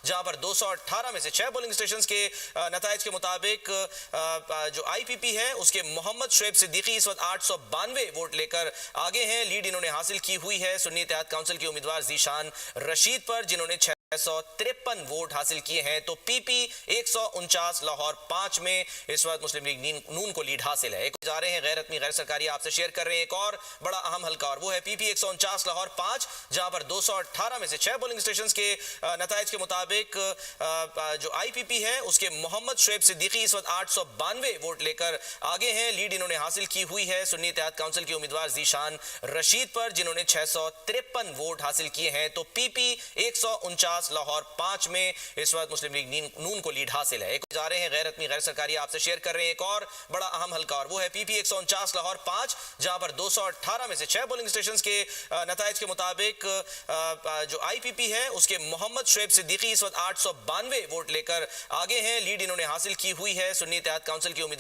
जहां पर 218 में से 6 पोलिंग स्टेशन के नताइज के मुताबिक जो IPP है उसके मोहम्मद शुएब सिद्दीकी इस वक्त 892 वोट लेकर आगे हैं। लीड इन्होंने हासिल की हुई है सुन्नी इत्तेहाद काउंसिल के उम्मीदवार ज़ीशान रशीद पर, जिन्होंने 653 वोट हासिल किए हैं। तो PP 149 लाहौर 5 में इस वक्त मुस्लिम लीग नून को लीड हासिल है। एक जा रहे हैं गैर रत्मी गैर सरकारी आपसे शेयर कर रहे हैं एक और बड़ा अहम हल्का, और वो है PP 149 लाहौर 5, जहां पर 218 में से 6 पोलिंग स्टेशन के नताइज के मुताबिक जो IPP है उसके मोहम्मद शुएब सिद्दीकी इस वक्त 892 वोट लेकर आगे हैं। लीड इन्होंने हासिल की हुई है सुन्नी इत्तेहाद काउंसिल के उम्मीदवार ज़ीशान रशीद पर, जिन्होंने 653 वोट हासिल किए हैं। तो PP 149 लाहौर 5 में इस वक्त मुस्लिम लीग नून को लीड हासिल है। एक जा रहे हैं गैर रत्मी गैर सरकारी आपसे शेयर कर रहे हैं एक और बड़ा अहम हल्का, और वो है PP 149 लाहौर 5, जहां पर 218 में से 6 पोलिंग स्टेशन के नताइज के मुताबिक जो IPP है उसके मोहम्मद शुएब सिद्दीकी इस वक्त 892 वोट लेकर आगे हैं। लीड इन्होंने हासिल की हुई है सुन्नी इत्तेहाद काउंसिल के उम्मीदवार